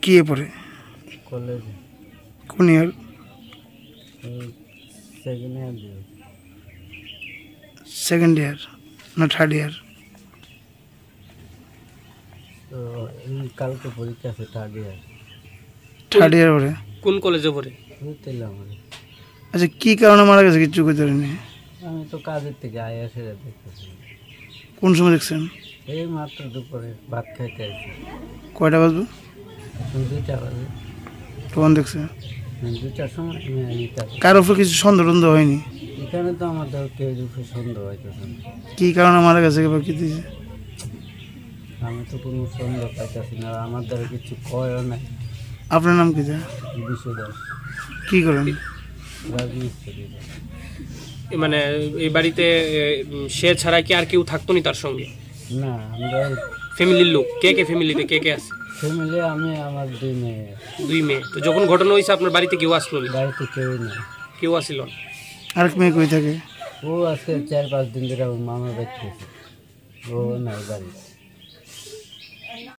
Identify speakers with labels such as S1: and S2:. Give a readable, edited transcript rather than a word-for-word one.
S1: কি পড়ে?
S2: কলেজে।
S1: কোন ইয়ার? সেকেন্ড ইয়ার না থার্ড ইয়ার?
S2: তো কালকে পরীক্ষা আছে, থার্ড ইয়ার।
S1: থার্ড ইয়ার পড়ে?
S3: কোন কলেজে পড়ে?
S1: আচ্ছা, কি কারণে মারা গেছে কিছু কইতে পারেনি?
S2: আমি তো কাজের থেকে আয়া সেরে দেখতেছি।
S1: কোন সময় দেখছেন?
S2: এই মাত্র দুপুরে ভাত খাইতে আসছি।
S1: কয়টা বাজবে?
S2: 2টা বাজে।
S1: তখন দেখছে?
S2: 2টার সময় আমি
S1: কার উপর কিছু সন্দেহ টন্দেহ হয়নি?
S2: এখানে তো আমাদের কেউ উপরে সন্দেহ হইতেছে না।
S1: কি কারণে মারা গেছে বা কি দিয়েছে?
S2: আমি তো কোনো সন্দেহ পাইতেছি না, আমার দ্বারা কিছু কয়ও নাই।
S1: আপনার নাম কি?
S2: বিশ্বদাস।
S1: কি করেন?
S2: রাজমিস্ত্রি।
S3: মানে এই বাড়িতে সে ছাড়া কি আর কেউ থাকতো নি তার সঙ্গে?
S2: না, আমরা
S3: ফ্যামিলির লোক কে কে? ফ্যামিলিতে কে কে আছে?
S2: ফ্যামিলি আমি, আমার 2 মেয়ে।
S3: 2 মেয়ে। তো যখন ঘটনা হয়েছে আপনার বাড়িতে কেউ আসলো না?
S2: বাড়িতে কেউ নেই।
S3: কেউ আসিল না?
S1: আরেক মেয়ে কই থাকে?
S2: ও আজকে 4-5 দিন ধরে আমার মামার বাড়িতে আছে, ও নাই বাড়িতে।